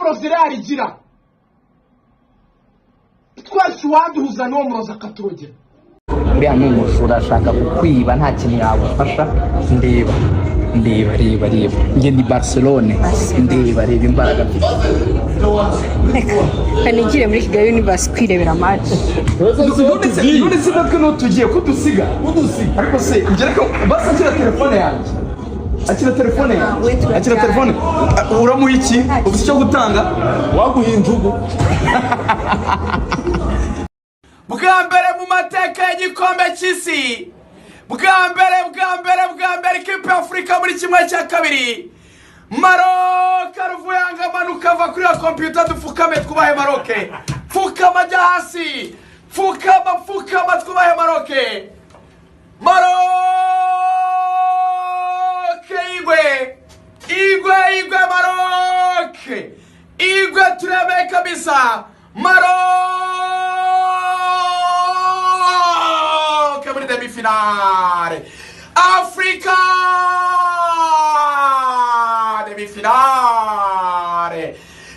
Zirari gira twese waduhuza no muroza katurogera uriya n'umushura ashaka kukwiba nta kintu yagufasha. Ndeba nge ni Barcelone, reba imbaraga mfite. kanigire muri Kigali Universe kwirebera match. None se natwe no tugiye kudusiga ariko se ngereka basa kira telefone yanjye. Akira telefone uramuha iki ubuse cyo gutanga waguhinjugu. Bwa mbere mu mateka y'igikombe cy'isi, bwa mbere ikipe ya Afrika muri kimwe cya kabiri, Maroc aruvuyanga manuka va kuri ya computer dufukame twubahe Maroc, fukama jya hasi, fukama twubahe Maroc, igwe Maroc, igwe turebe kabisa Maroc muri demi-finale, Africa demi-finale,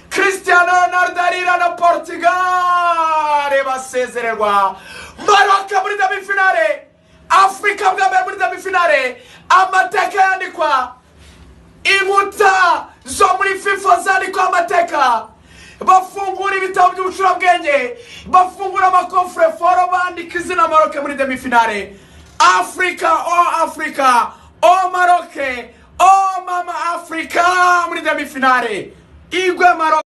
Cristiano Ronaldo arira na Portugal basezererwa, Maroc muri demi-finale, Africa bwa mbere muri demi-finale, amateka yandikwa, inkuta zo muri FIFA zandikwa amateka, bafungura ibitabo by'ubucurabwenge, bafungura amakonfere foro bandika izina Maroc muri demi-finale. Africa, oh Maroc, oh mama Africa muri demi-finale, igwe Maroc.